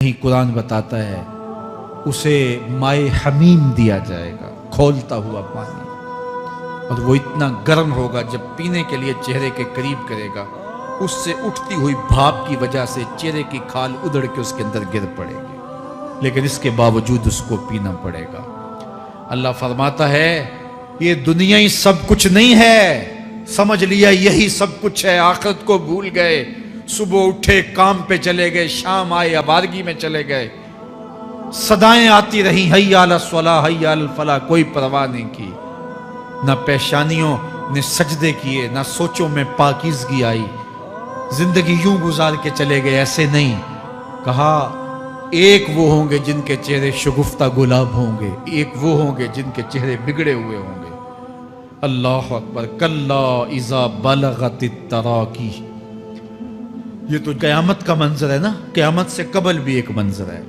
ही कुरान बताता है उसे माए हमीम दिया जाएगा, खौलता हुआ पानी, और वो इतना गर्म होगा जब पीने के लिए चेहरे के करीब करेगा, उससे उठती हुई भाप की वजह से चेहरे की खाल उधड़ के उसके अंदर गिर पड़ेगी, लेकिन इसके बावजूद उसको पीना पड़ेगा। अल्लाह फरमाता है ये दुनिया ही सब कुछ नहीं है, समझ लिया यही सब कुछ है, आखिरत को भूल गए, सुबह उठे काम पे चले गए, शाम आए आबादगी में चले गए, सदाएं आती रही हय्या अला स्वला हय्या अल फला, कोई परवाह नहीं की, ना पेशानियों ने सजदे किए, ना सोचों में पाकीज़गी आई, जिंदगी यूं गुजार के चले गए। ऐसे नहीं, कहा एक वो होंगे जिनके चेहरे शगुफ्ता गुलाब होंगे, एक वो होंगे जिनके चेहरे बिगड़े हुए होंगे। अल्लाह अकबर। कल्ला इज़ा बलगतित तराकी, ये तो क़यामत का मंजर है ना, क़यामत से कबल भी एक मंजर है,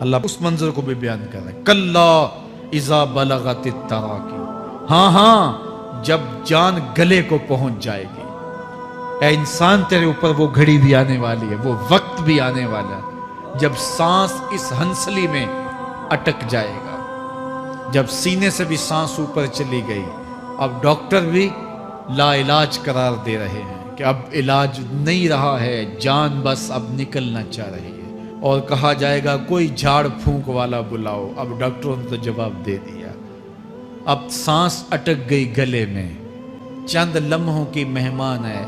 अल्लाह उस मंजर को भी बयान कर रहा है। कल्ला इज़ा बलगतित तराकी, हाँ हाँ जब जान गले को पहुंच जाएगी। ऐ इंसान तेरे ऊपर वो घड़ी भी आने वाली है, वो वक्त भी आने वाला है जब सांस इस हंसली में अटक जाएगा, जब सीने से भी सांस ऊपर चली गई। अब डॉक्टर भी लाइलाज करार दे रहे हैं कि अब इलाज नहीं रहा है, जान बस अब निकलना चाह रही है, और कहा जाएगा कोई झाड़ फूंक वाला बुलाओ। अब डॉक्टरों ने तो जवाब दे दिया, अब सांस अटक गई गले में, चंद लम्हों की मेहमान है।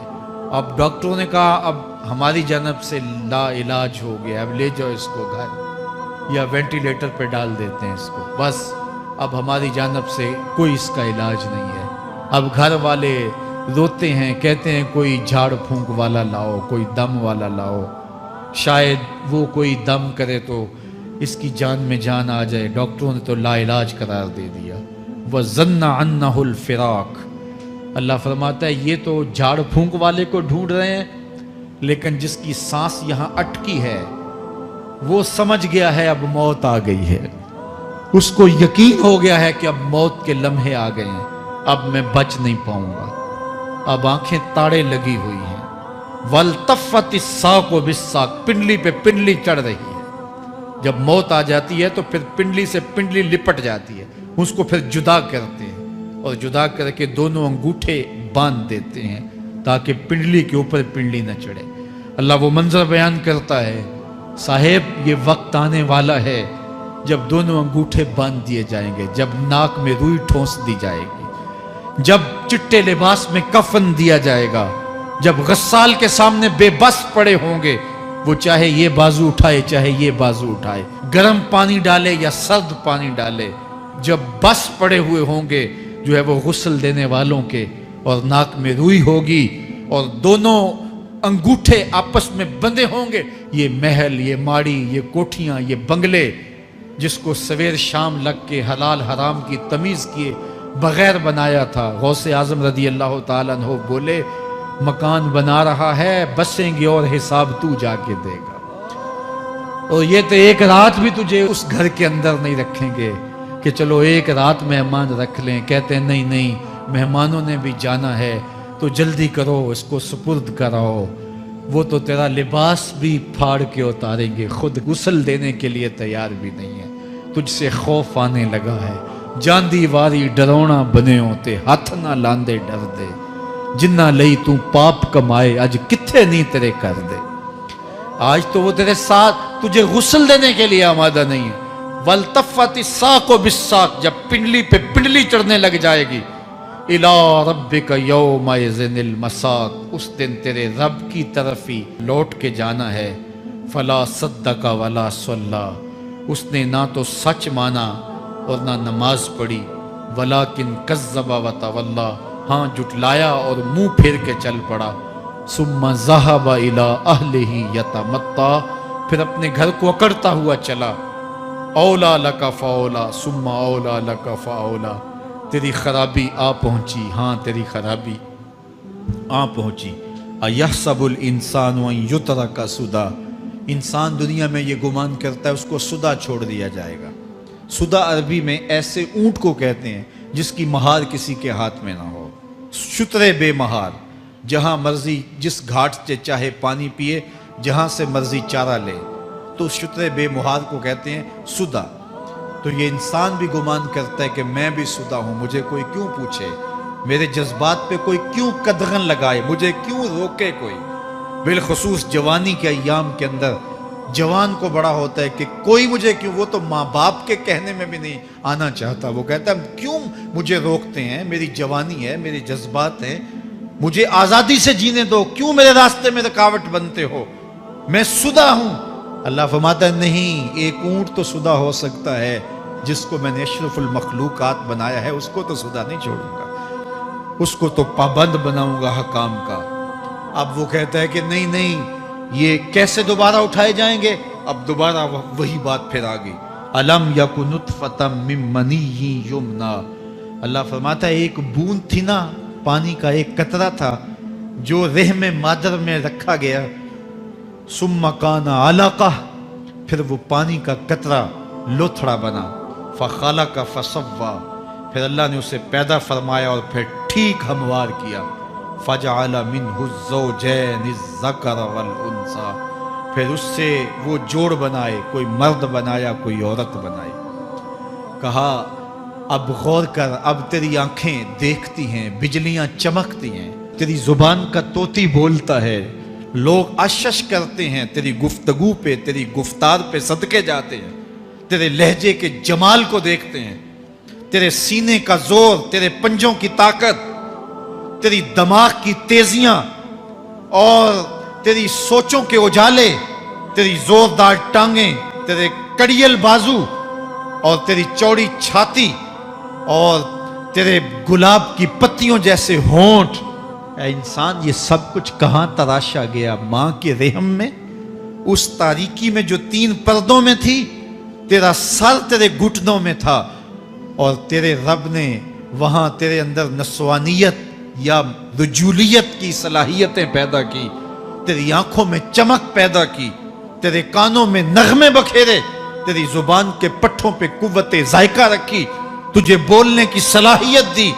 अब डॉक्टरों ने कहा अब हमारी जानब से ला इलाज हो गया, अब ले जाओ इसको घर या वेंटिलेटर पे डाल देते हैं इसको, बस अब हमारी जानब से कोई इसका इलाज नहीं है। अब घर वाले रोते हैं, कहते हैं कोई झाड़ फूंक वाला लाओ, कोई दम वाला लाओ, शायद वो कोई दम करे तो इसकी जान में जान आ जाए। डॉक्टरों ने तो ला इलाज करार दे दिया। वह ज़न्ना अन्नहुल फिराक, अल्लाह फरमाता है ये तो झाड़ फूंक वाले को ढूंढ रहे हैं, लेकिन जिसकी सांस यहाँ अटकी है वो समझ गया है अब मौत आ गई है, उसको यकीन हो गया है कि अब मौत के लम्हे आ गए हैं, अब मैं बच नहीं पाऊंगा। अब आंखें ताड़े लगी हुई हैं। वल्तफ़्फ़ति साक़ु बिस्साक़, पिंडली पे पिंडली चढ़ रही है। जब मौत आ जाती है तो फिर पिंडली से पिंडली लिपट जाती है, उसको फिर जुदा करते हैं और जुदा करके दोनों अंगूठे बांध देते हैं ताकि पिंडली के ऊपर पिंडली न चढ़े। अल्लाह वो मंजर बयान करता है, साहेब ये वक्त आने वाला है जब दोनों अंगूठे बांध दिए जाएंगे, जब नाक में रुई ठोंस दी जाएगी, जब चिट्टे लिबास में कफन दिया जाएगा, जब गस्साल के सामने बेबस पड़े होंगे, वो चाहे ये बाजू उठाए चाहे ये बाजू उठाए, गर्म पानी डाले या सर्द पानी डाले, जब बस पड़े हुए होंगे जो है वो गुस्ल देने वालों के, और नाक में रुई होगी और दोनों अंगूठे आपस में बंधे होंगे। ये महल, ये माड़ी, ये कोठियां, ये बंगले जिसको सवेर शाम लग के हलाल हराम की तमीज़ किए बगैर बनाया था। गौसे आज़म रदी अल्लाह ताला अन्हु बोले मकान बना रहा है, बसेंगे और हिसाब तू जाके देगा, और ये तो एक रात भी तुझे उस घर के अंदर नहीं रखेंगे कि चलो एक रात मेहमान रख लें। कहते हैं नहीं नहीं, मेहमानों ने भी जाना है तो जल्दी करो, इसको सुपुर्द कराओ। वो तो तेरा लिबास भी फाड़ के उतारेंगे, खुद गुस्ल देने के लिए तैयार भी नहीं है। तुझसे खौफ आने लगा है, जांदी वारी डरौना बने होते, हाथ ना लांदे डर दे, जिन्ना लई तू पाप कमाए अज किथे नहीं तेरे कर दे। आज तो वो तेरे साथ तुझे गुस्ल देने के लिए आमादा नहीं है। वल्तफ़्फ़ति साक़ु बिस्साक़, जब पिंडली पे पिंडली चढ़ने लग जाएगी, इला रब्बिका यौमइज़िनिल मसाक़, उस दिन तेरे रब की तरफ ही लौट के जाना है। फला सद्दक़ वला सल्ला, उसने ना तो सच माना और ना नमाज पढ़ी। वलाकिन कज़्ज़ब व तवल्ला, हाँ जुटलाया और मुंह फेर के चल पड़ा। सुम्मा ज़हब इला अहलिही यतमत्ता, फिर अपने घर को अकड़ता हुआ चला। औला लका फ़औला सुम्मा औला लका फ़औला, तेरी खराबी आ पहुंची, हाँ तेरी खराबी आ पहुंची। अयहसबुल इंसान व युतरका सुदा, इंसान दुनिया में ये गुमान करता है उसको सुदा छोड़ दिया जाएगा। सुदा अरबी में ऐसे ऊंट को कहते हैं जिसकी महार किसी के हाथ में ना हो, शुतरे बेमहार, जहां मर्जी जिस घाट से चाहे पानी पिए, जहां से मर्जी चारा ले। तो उस शुतरे बेमुहार को कहते हैं सुदा। तो ये इंसान भी गुमान करता है कि मैं भी सुदा हूं, मुझे कोई क्यों पूछे, मेरे जज्बात पे कोई क्यों कदगन लगाए, मुझे क्यों रोके कोई। बिलखुसूस जवानी के अय्याम के अंदर जवान को बड़ा होता है कि कोई मुझे क्यों, वो तो माँ बाप के कहने में भी नहीं आना चाहता, वो कहता है क्यों मुझे रोकते हैं, मेरी जवानी है, मेरे जज्बात हैं, मुझे आज़ादी से जीने दो, क्यों मेरे रास्ते में रुकावट बनते हो, मैं सुदा हूं। अल्लाह फरमाता है नहीं, एक ऊंट तो सुदा हो सकता है, जिसको मैंने अशरफुल मखलूकात बनाया है उसको तो सुदा नहीं छोड़ूंगा, उसको तो पाबंद बनाऊंगा हकाम का। अब वो कहता है कि नहीं नहीं, ये कैसे दोबारा उठाए जाएंगे। अब दोबारा वही बात फिर आ गई, अलम यकु नुतफतम मिन मनीय्यि युमना। अल्लाह फरमाता है एक बूंद थी ना, पानी का एक कतरा था जो रहम मादर में रखा गया, सुम्मा काना अलका, फिर वो पानी का कतरा लोथड़ा बना, फखलका फसव्वा, फिर अल्लाह ने उसे पैदा फरमाया और फिर ठीक हमवार किया, फजअल मिन्हु ज़ौजैनि ज़कर वल उन्सा, फिर उससे वो जोड़ बनाए, कोई मर्द बनाया कोई औरत बनाई। कहा अब गौर कर, अब तेरी आंखें देखती हैं, बिजलियां चमकती हैं, तेरी जुबान का तोती बोलता है, लोग आश्चर्य करते हैं तेरी गुफ्तगू पे, तेरी गुफ्तार पे सदके जाते हैं, तेरे लहजे के जमाल को देखते हैं, तेरे सीने का जोर, तेरे पंजों की ताकत, तेरी दिमाग की तेजियां और तेरी सोचों के उजाले, तेरी जोरदार टांगें, तेरे कड़ियल बाजू और तेरी चौड़ी छाती और तेरे गुलाब की पत्तियों जैसे होंठ। ऐ इंसान, ये सब कुछ कहां तराशा गया? मां के रहम में, उस तारीकी में जो 3 पर्दों में थी। तेरा सर तेरे घुटनों में था और तेरे रब ने वहां तेरे अंदर नस्वानियत या रुजूलियत की सलाहियतें पैदा की, तेरी आंखों में चमक पैदा की, तेरे कानों में नगमे बखेरे, तेरी जुबान के पट्ठों पे कुव्वते जायका रखी, तुझे बोलने की सलाहियत दी,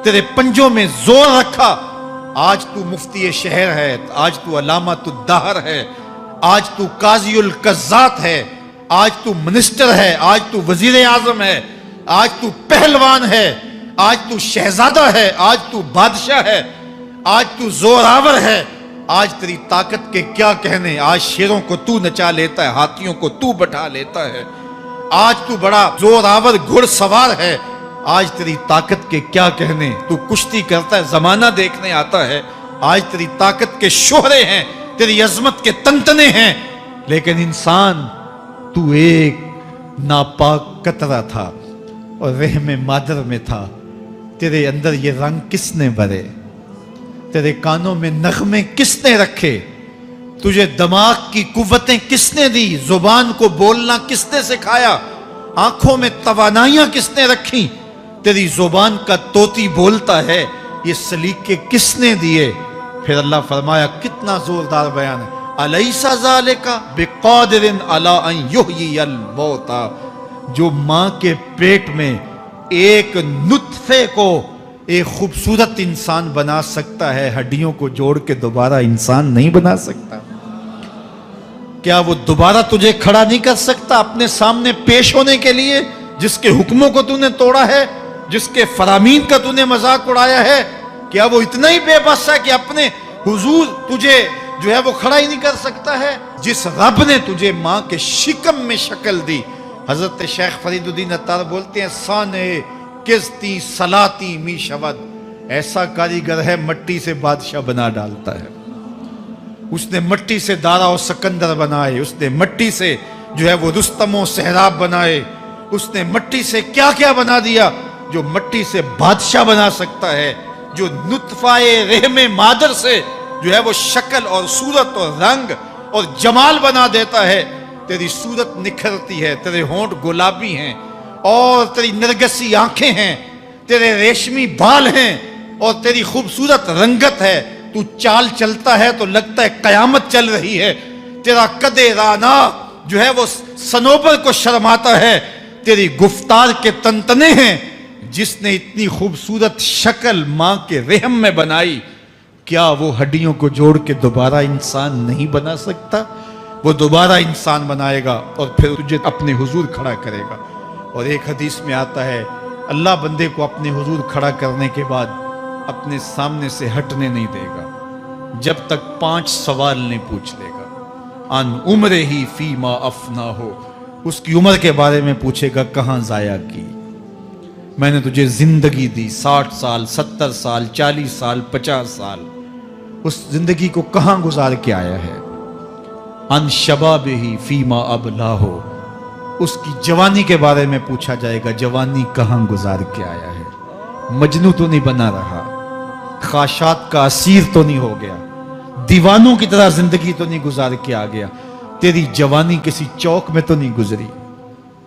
तेरे पंजों में जोर रखा। आज तू मुफ्ती शहर है, आज तू अलामतुद दहर है, आज तू काज़ीउल कज़्ज़ात है, आज तू मिनिस्टर है, आज तू वजीर आजम है, आज तू पहलवान है, आज तू शहजादा है, आज तू बादशाह है, आज तू जोरावर है, आज तेरी ताकत के क्या कहने। आज शेरों को तू नचा लेता है, हाथियों को तू बैठा लेता है, आज तू बड़ा जोरावर घुड़सवार है, आज तेरी ताकत के क्या कहने। तू कुश्ती करता है, जमाना देखने आता है, आज तेरी ताकत के शोहरे हैं, तेरी अजमत के तंतने हैं। लेकिन इंसान, तू एक नापाक कतरा था और रहम मादर में था। तेरे अंदर ये रंग किसने भरे? तेरे कानों में नगमे किसने रखे? तुझे दिमाग की कुव्वतें किसने दी? जुबान को बोलना किसने सिखाया? आंखों में तवानाइयां किसने रखी? तेरी जुबान का तोती बोलता है, ये सलीके किसने दिए? फिर अल्लाह फरमाया, कितना जोरदार बयान है, अलैसा ज़ालिका बिक़ादिरिन अला अन युहयियल मौता। जो मां के पेट में एक नुत्फे को एक खूबसूरत इंसान बना सकता है, हड्डियों को जोड़ के दोबारा इंसान नहीं बना सकता? क्या वो दोबारा तुझे खड़ा नहीं कर सकता अपने सामने पेश होने के लिए? जिसके हुक्मों को तूने तोड़ा है, जिसके फरामीन का तूने मजाक उड़ाया है, क्या वो इतना ही बेबस है कि अपने हुजूर तुझे जो है वो खड़ा ही नहीं कर सकता है? जिस रब ने तुझे मां के शिकम में शक्ल दी, हजरत शेख फरीदुद्दीन अत्तार बोलते हैं, साने किस्ती सलाती मी शवद, ऐसा कारीगर है मट्टी से बादशाह बना डालता है। उसने मट्टी से दारा और सिकंदर बनाए, उसने मट्टी से जो है वो रुस्तम और सहराब बनाए, उसने मट्टी से क्या क्या बना दिया जो मट्टी से बादशाह बना सकता है, जो नुत्फाए रहमे मादर से जो है वो शक्ल और सूरत और रंग और जमाल बना देता है। तेरी सूरत निखरती है, तेरे होंठ गुलाबी हैं और तेरी नरगसी आंखें हैं, तेरे रेशमी बाल हैं और तेरी खूबसूरत रंगत है। तू चाल चलता है तो लगता है कयामत चल रही है। तेरा कदे राना जो है वो सनोबर को शर्माता है। तेरी गुफ्तार के तंतने हैं। जिसने इतनी खूबसूरत शक्ल मां के रहम में बनाई, क्या वो हड्डियों को जोड़ के दोबारा इंसान नहीं बना सकता? وہ دوبارہ انسان بنائے گا اور پھر تجھے اپنے حضور کھڑا کرے گا۔ اور ایک حدیث میں آتا ہے اللہ بندے کو اپنے حضور کھڑا کرنے کے بعد اپنے سامنے سے ہٹنے نہیں دے گا جب تک 5 سوال نہیں پوچھ لے گا۔ ان عمر ہی فیما افنا ہو، اس کی عمر کے بارے میں پوچھے گا کہاں ضائع کی، میں نے تجھے زندگی دی 60 سال 70 سال 40 سال 50 سال، اس زندگی کو کہاں گزار کے آیا ہے۔ ان شباب ہی فیما ابلا ہو، اس کی جوانی کے بارے میں پوچھا جائے گا جوانی کہاں گزار کے آیا ہے، مجنوں تو نہیں بنا رہا، خواہشات کا اسیر تو نہیں ہو گیا، دیوانوں کی طرح زندگی تو نہیں گزار کے آ گیا، تیری جوانی کسی چوک میں تو نہیں گزری،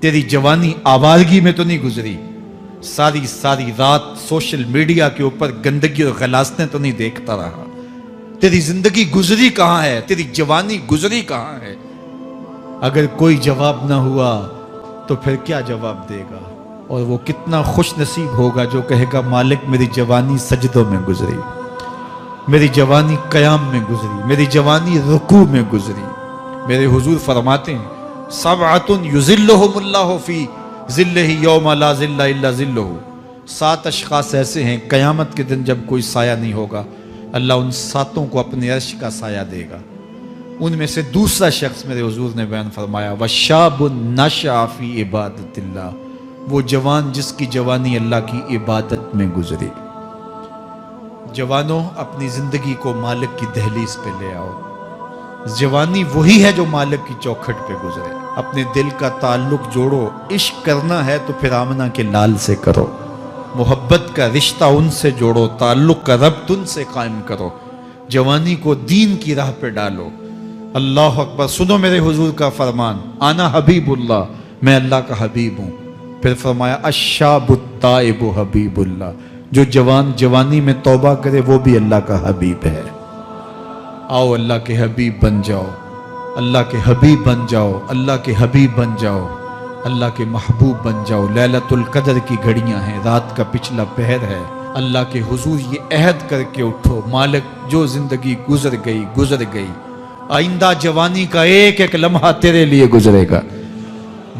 تیری جوانی آوارگی میں تو نہیں گزری، ساری رات سوشل میڈیا کے اوپر گندگی اور غلاظتیں تو نہیں دیکھتا رہا، تیری زندگی گزری کہاں ہے، تیری جوانی گزری کہاں ہے۔ اگر کوئی جواب نہ ہوا تو پھر کیا جواب دے گا، اور وہ کتنا خوش نصیب ہوگا جو کہے گا مالک میری جوانی سجدوں میں گزری، میری جوانی قیام میں گزری، میری جوانی رکوع میں گزری۔ میرے حضور فرماتے ہیں سبعۃ یظلھم اللہ فی ظلہ یوم لا ظل الا ظلہ، 7 اشخاص ایسے ہیں قیامت کے دن جب کوئی سایہ نہیں ہوگا اللہ ان 7 کو اپنے عرش کا سایہ دے گا۔ ان میں سے دوسرا شخص میرے حضور نے بیان فرمایا وشاب نشأ فی عبادت اللہ، وہ جوان جس کی جوانی اللہ کی عبادت میں گزری۔ جوانوں اپنی زندگی کو مالک کی دہلیز پہ لے آؤ، جوانی وہی ہے جو مالک کی چوکھٹ پہ گزرے۔ اپنے دل کا تعلق جوڑو، عشق کرنا ہے تو پھر آمنہ کے لال سے کرو، محبت کا رشتہ ان سے جوڑو، تعلق کا ربط ان سے قائم کرو، جوانی کو دین کی راہ پہ ڈالو۔ اللہ اکبر، سنو میرے حضور کا فرمان انا حبیب اللہ، میں اللہ کا حبیب ہوں۔ پھر فرمایا الشاب التائب حبیب اللہ، جو جوان جوانی میں توبہ کرے وہ بھی اللہ کا حبیب ہے۔ آؤ اللہ کے حبیب بن جاؤ، اللہ کے حبیب بن جاؤ، اللہ کے حبیب بن جاؤ، اللہ کے محبوب بن جاؤ۔ لیلۃ القدر کی گھڑیاں ہیں، رات کا پچھلا پہر ہے، اللہ کے حضور یہ عہد کر کے اٹھو مالک جو زندگی گزر گئی، آئندہ جوانی کا ایک ایک لمحہ تیرے لیے گزرے گا،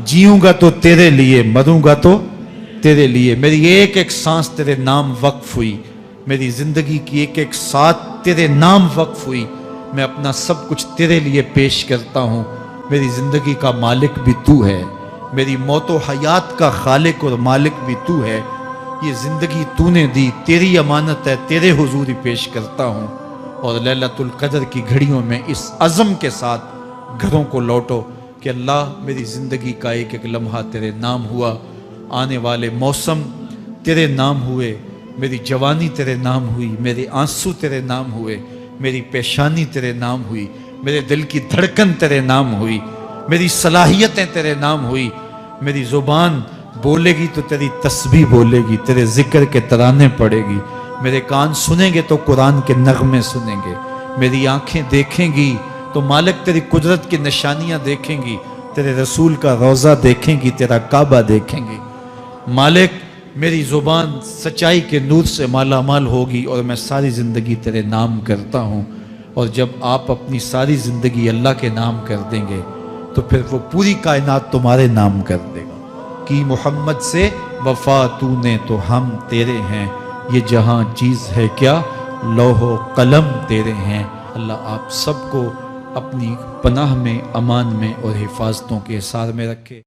جیوں گا تو تیرے لیے، مروں گا تو تیرے لیے، میری ایک ایک سانس تیرے نام وقف ہوئی، میری زندگی کی ایک ایک ساتھ تیرے نام وقف ہوئی، میں اپنا سب کچھ تیرے لیے پیش کرتا ہوں۔ میری زندگی کا مالک بھی تو ہے، میری موت و حیات کا خالق اور مالک بھی تو ہے، یہ زندگی تو نے دی، تیری امانت ہے، تیرے حضور ہی پیش کرتا ہوں۔ اور لیلۃ القدر کی گھڑیوں میں اس عزم کے ساتھ گھروں کو لوٹو کہ اللہ میری زندگی کا ایک ایک لمحہ تیرے نام ہوا، آنے والے موسم تیرے نام ہوئے، میری جوانی تیرے نام ہوئی، میرے آنسو تیرے نام ہوئے، میری پیشانی تیرے نام ہوئی، میرے دل کی دھڑکن تیرے نام ہوئی، میری صلاحیتیں تیرے نام ہوئی، میری زبان بولے گی تو تیری تسبیح بولے گی، تیرے ذکر کے ترانے پڑے گی، میرے کان سنیں گے تو قرآن کے نغمے سنیں گے، میری آنکھیں دیکھیں گی تو مالک تیری قدرت کی نشانیاں دیکھیں گی، تیرے رسول کا روضہ دیکھیں گی، تیرا کعبہ دیکھیں گی۔ مالک میری زبان سچائی کے نور سے مالا مال ہوگی اور میں ساری زندگی تیرے نام کرتا ہوں۔ اور جب آپ اپنی ساری زندگی اللہ کے نام کر دیں گے تو پھر وہ پوری کائنات تمہارے نام کر دے گا۔ کہ محمد سے وفا تو نے تو ہم تیرے ہیں، یہ جہاں چیز ہے کیا لوح و قلم تیرے ہیں۔ اللہ آپ سب کو اپنی پناہ میں، امان میں اور حفاظتوں کے حصار میں رکھے۔